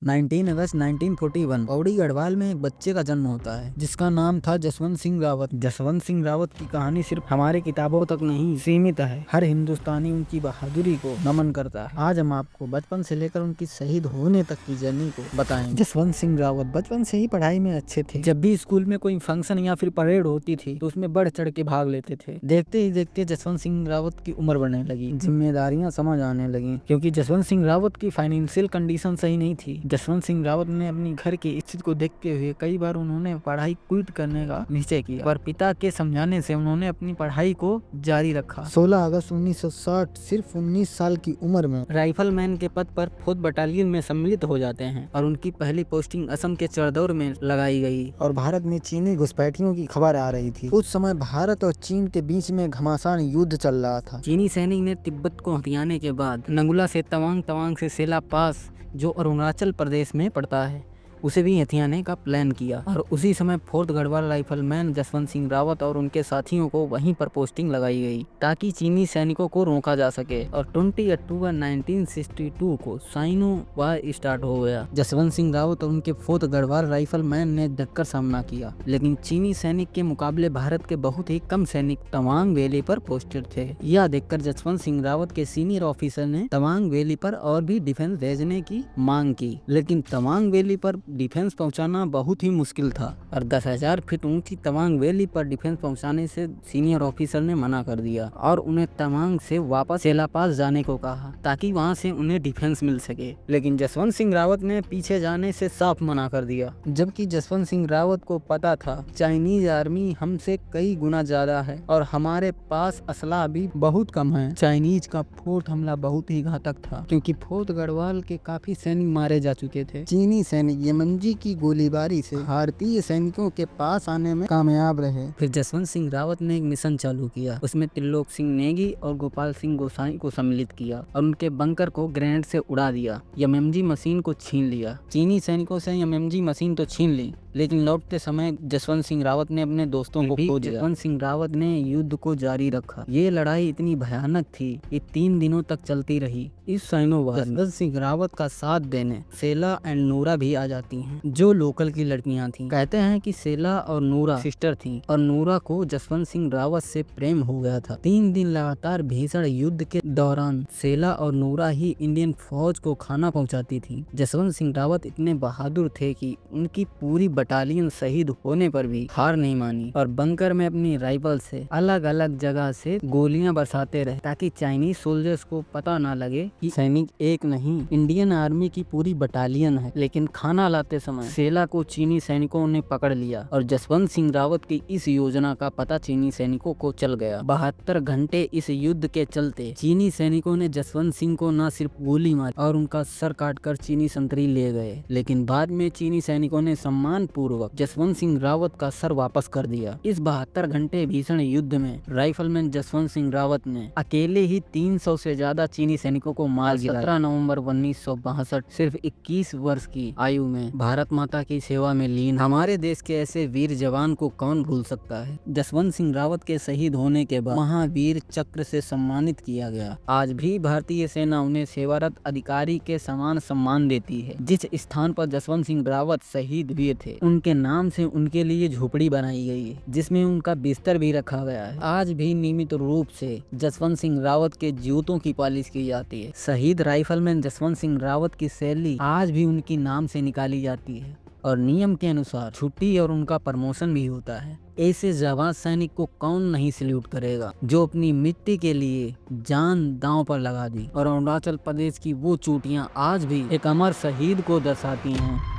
19 अगस्त 1941 पौड़ी गढ़वाल में एक बच्चे का जन्म होता है जिसका नाम था जसवंत सिंह रावत। जसवंत सिंह रावत की कहानी सिर्फ हमारे किताबों तक नहीं सीमित है। हर हिंदुस्तानी उनकी बहादुरी को नमन करता है। आज हम आपको बचपन से लेकर उनकी शहीद होने तक की जर्नी को बताएंगे। जसवंत सिंह रावत बचपन से ही पढ़ाई में अच्छे थे। जब भी स्कूल में कोई फंक्शन या फिर परेड होती थी तो उसमें बढ़ चढ़ के भाग लेते थे। देखते ही देखते जसवंत सिंह रावत की उम्र बढ़ने लगी, जिम्मेदारियां समझ आने लगी। क्योंकि जसवंत सिंह रावत की फाइनेंशियल कंडीशन सही नहीं थी। जसवंत सिंह रावत ने अपनी घर की स्थिति को देखते हुए कई बार उन्होंने पढ़ाई क्विट करने का निश्चय किया, पर पिता के समझाने से उन्होंने अपनी पढ़ाई को जारी रखा। 16 अगस्त 1960 सिर्फ 19 साल की उम्र में राइफलमैन के पद पर फौज बटालियन में सम्मिलित हो जाते हैं और उनकी पहली पोस्टिंग असम के चरदौर में लगाई गई। और भारत में चीनी घुसपैठियों की खबर आ रही थी। उस समय भारत और चीन के बीच में घमासान युद्ध चल रहा था। चीनी सैनिक ने तिब्बत को हथियाने के बाद नंगुला से तवांग, तवांग से सेला पास जो अरुणाचल प्रदेश में पड़ता है उसे भी हथियाने का प्लान किया। और उसी समय फोर्थ गढ़वाल राइफलमैन जसवंत सिंह रावत और उनके साथियों को वहीं पर पोस्टिंग लगाई गई ताकि चीनी सैनिकों को रोका जा सके। और 20 अक्टूबर 1962 को साइनो वार स्टार्ट हो गया। जसवंत सिंह रावत और उनके फोर्थ गढ़वाल राइफलमैन ने डटकर सामना किया, लेकिन चीनी सैनिक के मुकाबले भारत के बहुत ही कम सैनिक तवांग वैली पर पोस्टेड थे। यह देखकर जसवंत सिंह रावत के सीनियर ऑफिसर ने तवांग वैली पर और भी डिफेंस भेजने की मांग की, लेकिन तवांग वैली पर डिफेंस पहुंचाना बहुत ही मुश्किल था और 10,000 फीट ऊंची तवांग वैली पर डिफेंस पहुंचाने से सीनियर ऑफिसर ने मना कर दिया और उन्हें तवांग से वापस सेला पास जाने को कहा ताकि वहां से उन्हें डिफेंस मिल सके। लेकिन जसवंत सिंह रावत ने पीछे जाने से साफ मना कर दिया, जबकि जसवंत सिंह रावत को पता था चाइनीज आर्मी हमसे कई गुना ज्यादा है और हमारे पास असला भी बहुत कम है। चाइनीज का फोर्ट हमला बहुत ही घातक था क्योंकि फोर्ट गढ़वाल के काफी सैनिक मारे जा चुके थे। चीनी सैनिक यमनजी की गोलीबारी से भारतीय सैनिकों के पास आने में कामयाब रहे। फिर जसवंत सिंह रावत ने एक मिशन चालू किया। उसमें त्रिलोक सिंह नेगी और गोपाल सिंह गोसाई को सम्मिलित किया और उनके बंकर को ग्रेनेड से उड़ा दिया। एमएमजी मशीन को छीन लिया। चीनी सैनिकों से एमएमजी मशीन तो छीन ली, लेकिन लौटते समय जसवंत सिंह रावत ने अपने दोस्तों को खो दिया। जसवंत सिंह रावत ने युद्ध को जारी रखा। ये लड़ाई इतनी भयानक थी कि 3 दिनों तक चलती रही। इस साइनो वार जसवंत सिंह रावत का साथ देने सेला एंड नूरा भी आ जाती हैं, जो लोकल की लड़कियां थीं। कहते हैं कि सेला और नूरा सिस्टर थीं और नूरा को जसवंत सिंह रावत से प्रेम हो गया था। 3 दिन लगातार भीषण युद्ध के दौरान सेला और नूरा ही इंडियन फौज को खाना पहुंचाती थी। जसवंत सिंह रावत इतने बहादुर थे कि उनकी पूरी बटालियन शहीद होने पर भी हार नहीं मानी और बंकर में अपनी राइफल से अलग अलग जगह से गोलियां बरसाते रहे ताकि चाइनीज सोल्जर्स को पता ना लगे कि सैनिक एक नहीं, इंडियन आर्मी की पूरी बटालियन है। लेकिन खाना लाते समय सेला को चीनी सैनिकों ने पकड़ लिया और जसवंत सिंह रावत की इस योजना का पता चीनी सैनिकों को चल गया। 72 घंटे इस युद्ध के चलते चीनी सैनिकों ने जसवंत सिंह को न सिर्फ गोली मारी और उनका सर काटकर चीनी संतरी ले गए, लेकिन बाद में चीनी सैनिकों ने सम्मान पूर्वक जसवंत सिंह रावत का सर वापस कर दिया। इस 72 घंटे भीषण युद्ध में राइफलमैन जसवंत सिंह रावत ने अकेले ही 300 से ज्यादा चीनी सैनिकों को मार गिराया। 17 नवंबर 1962 सिर्फ 21 वर्ष की आयु में भारत माता की सेवा में लीन हमारे देश के ऐसे वीर जवान को कौन भूल सकता है। जसवंत सिंह रावत के शहीद होने के बाद महावीर चक्र से सम्मानित किया गया। आज भी भारतीय सेना उन्हें सेवारत अधिकारी के समान सम्मान देती है। जिस स्थान पर जसवंत सिंह रावत शहीद हुए थे उनके नाम से उनके लिए झोपड़ी बनाई गई है, जिसमें उनका बिस्तर भी रखा गया है। आज भी नियमित रूप से जसवंत सिंह रावत के जूतों की पॉलिश की जाती है। शहीद राइफलमैन जसवंत सिंह रावत की शैली आज भी उनकी नाम से निकाली जाती है और नियम के अनुसार छुट्टी और उनका प्रमोशन भी होता है। ऐसे जाबाज सैनिक को कौन नहीं सैल्यूट करेगा जो अपनी मिट्टी के लिए जान दांव पर लगा दी। और अरुणाचल प्रदेश की वो चोटियां आज भी एक अमर शहीद को दर्शाती हैं।